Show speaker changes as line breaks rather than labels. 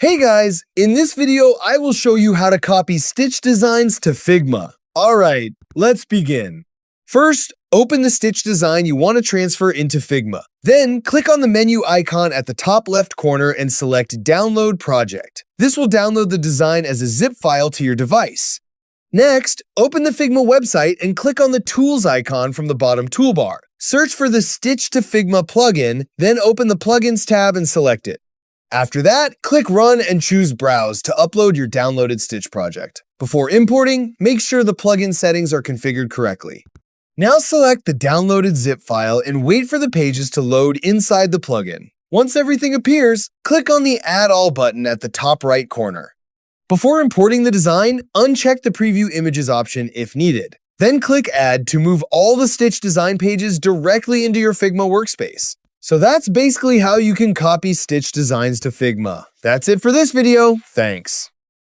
Hey guys, in this video I will show you how to copy stitch designs to Figma. Alright, let's begin. First, open the stitch design you want to transfer into Figma. Then, click on the menu icon at the top left corner and select Download Project. This will download the design as a zip file to your device. Next, open the Figma website and click on the Tools icon from the bottom toolbar. Search for the Stitch to Figma plugin, then open the Plugins tab and select it. After that, click Run and choose Browse to upload your downloaded Stitch project. Before importing, make sure the plugin settings are configured correctly. Now select the downloaded zip file and wait for the pages to load inside the plugin. Once everything appears, click on the Add All button at the top right corner. Before importing the design, uncheck the Preview Images option if needed. Then click Add to move all the Stitch design pages directly into your Figma workspace. So that's basically how you can copy Stitch designs to Figma. That's it for this video. Thanks.